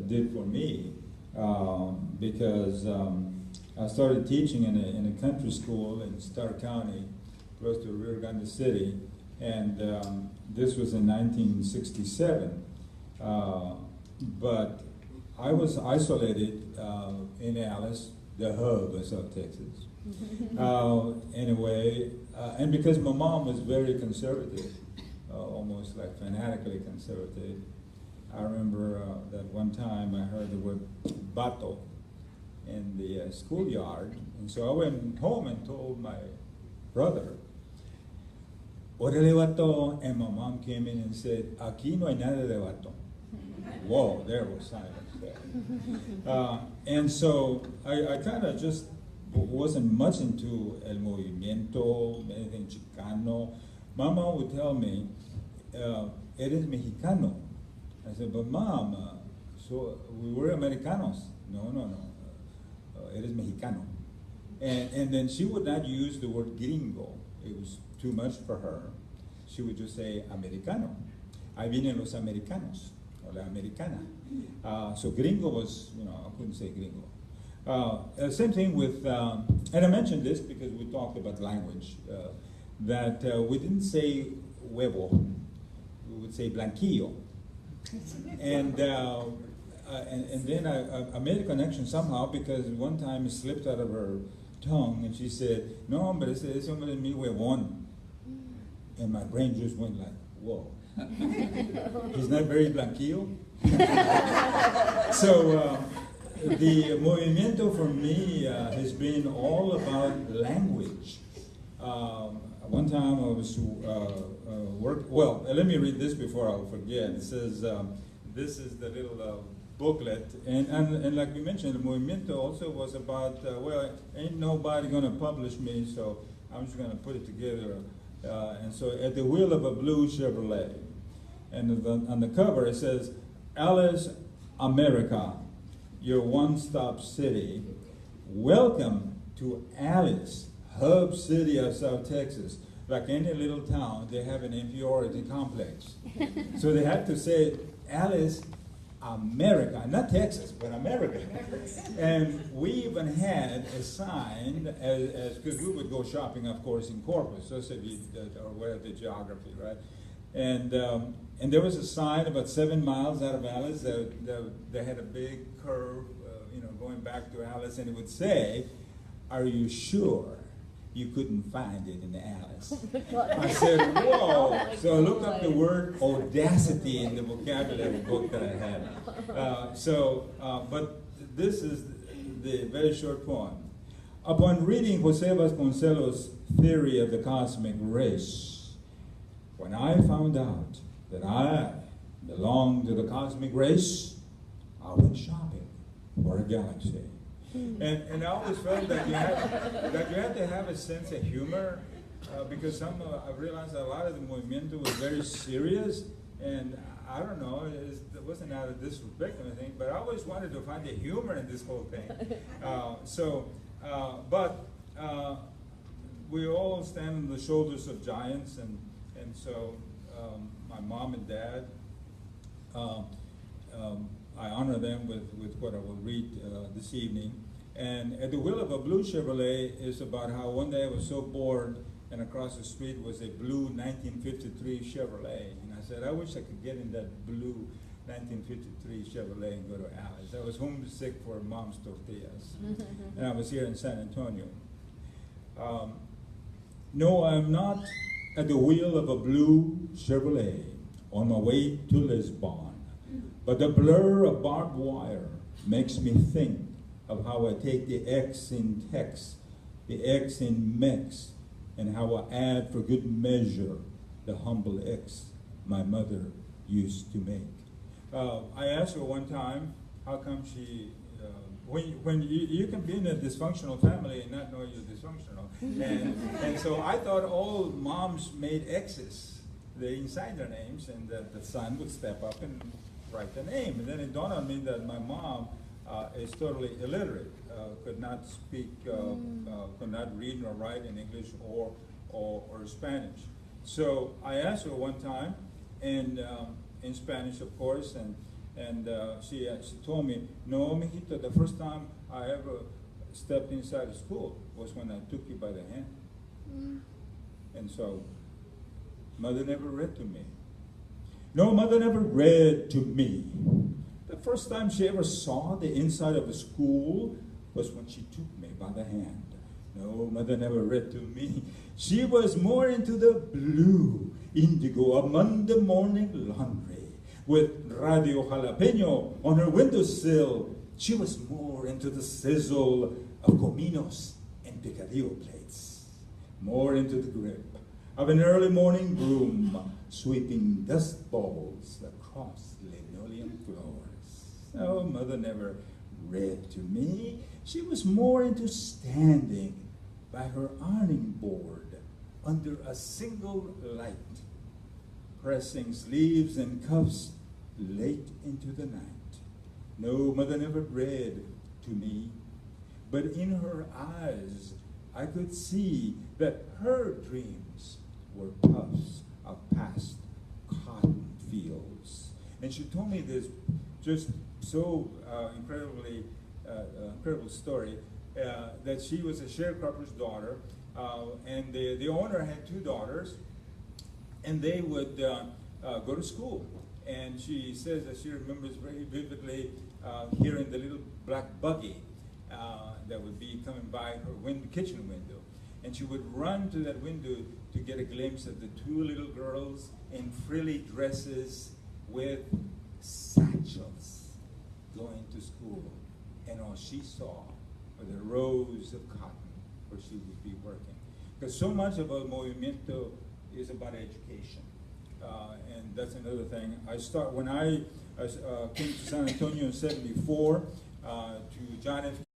did for me, because I started teaching in a country school in Starr County, close to Rio Grande City, and this was in 1967. But I was isolated in Alice, the hub of South Texas. Anyway, and because my mom was very conservative, almost like fanatically conservative, I remember that one time I heard the word bato in the schoolyard, and so I went home and told my brother, "Orale vato," and my mom came in and said, "Aquí no hay nada de vato." Whoa, there was silence there. And so I kind of just wasn't much into el movimiento, anything Chicano. Mama would tell me, "Eres mexicano." I said, "But Mom, so we were Americanos." No. Eres mexicano. And then she would not use the word gringo. It was too much for her. She would just say americano. Ahí vienen los americanos, or la americana. So gringo was, I couldn't say gringo. Same thing with, and I mentioned this because we talked about language, that we didn't say huevo, we would say blanquillo. And then I made a connection somehow, because one time it slipped out of her tongue and she said, "No, hombre, ese hombre es mi huevón." And my brain just went like, whoa. He's not very blanquillo? So the Movimiento for me has been all about language. One time I was well, let me read this before I forget. It says, this is the little booklet, and like we mentioned, the Movimiento also was about, well, ain't nobody gonna publish me, so I'm just gonna put it together. And so at the wheel of a blue Chevrolet, and on the cover it says, "Alice, America, your one-stop city. Welcome to Alice, hub city of South Texas." Like any little town, they have an inferiority complex. So they had to say, "Alice, America," not Texas, but America. And we even had a sign, because we would go shopping, of course, in Corpus, so or whatever the geography, right? And there was a sign about 7 miles out of Alice. They had a big curve, going back to Alice, and it would say, "Are you sure you couldn't find it in Alice?" I said, whoa. So I looked up the word audacity in the vocabulary book that I had. But this is the very short poem. Upon reading Jose Vasconcelos' theory of the cosmic race, when I found out that I belonged to the cosmic race, I went shopping for a galaxy. And I always felt that you had to have a sense of humor, because I realized that a lot of the Movimiento was very serious, and I don't know, it wasn't out of disrespect or anything, but I always wanted to find the humor in this whole thing. But we all stand on the shoulders of giants, and so my mom and dad, I honor them with what I will read this evening. And At the Wheel of a Blue Chevrolet is about how one day I was so bored, and across the street was a blue 1953 Chevrolet. And I said, I wish I could get in that blue 1953 Chevrolet and go to Alice. I was homesick for mom's tortillas. And I was here in San Antonio. No, I'm not at the wheel of a blue Chevrolet on my way to Lisbon. But the blur of barbed wire makes me think of how I take the X in Tex, the X in Mex, and how I add for good measure the humble X my mother used to make. I asked her one time, how come she, when you can be in a dysfunctional family and not know you're dysfunctional. And so I thought all moms made X's inside their names, and that the son would step up and write the name. And then it dawned on me that my mom is totally illiterate, could not speak, could not read nor write in English or Spanish. So I asked her one time, and in Spanish, of course, And she told me, no, mijito, the first time I ever stepped inside the school was when I took you by the hand. Mm. And so, mother never read to me. No, mother never read to me. The first time she ever saw the inside of a school was when she took me by the hand. No, mother never read to me. She was more into the blue indigo of Monday morning laundry with Radio Jalapeno on her windowsill. She was more into the sizzle of cominos and picadillo plates. More into the grip of an early morning broom sweeping dust balls across linoleum floors. Oh, mother never read to me. She was more into standing by her ironing board under a single light, pressing sleeves and cuffs late into the night. No, mother never read to me, but in her eyes I could see that her dreams were puffs of past cotton fields. And she told me this just so incredible story, that she was a sharecropper's daughter, and the owner had two daughters, and they would go to school. And she says that she remembers very vividly hearing the little black buggy that would be coming by her kitchen window. And she would run to that window to get a glimpse of the two little girls in frilly dresses with satchels going to school. And all she saw were the rows of cotton where she would be working. Because so much of our Movimiento is about education. And that's another thing. When I came to San Antonio in '74 to John F.